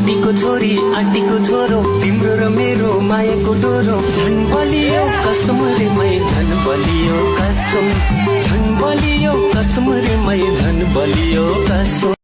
आटीको छोरी आटीको छोरो तिम्रो र मेरो मायाको डोरो झन् बलियो कसम रे मै झन् बलियो कसम झन् बलियो कसम रे मै झन् बलियो कसम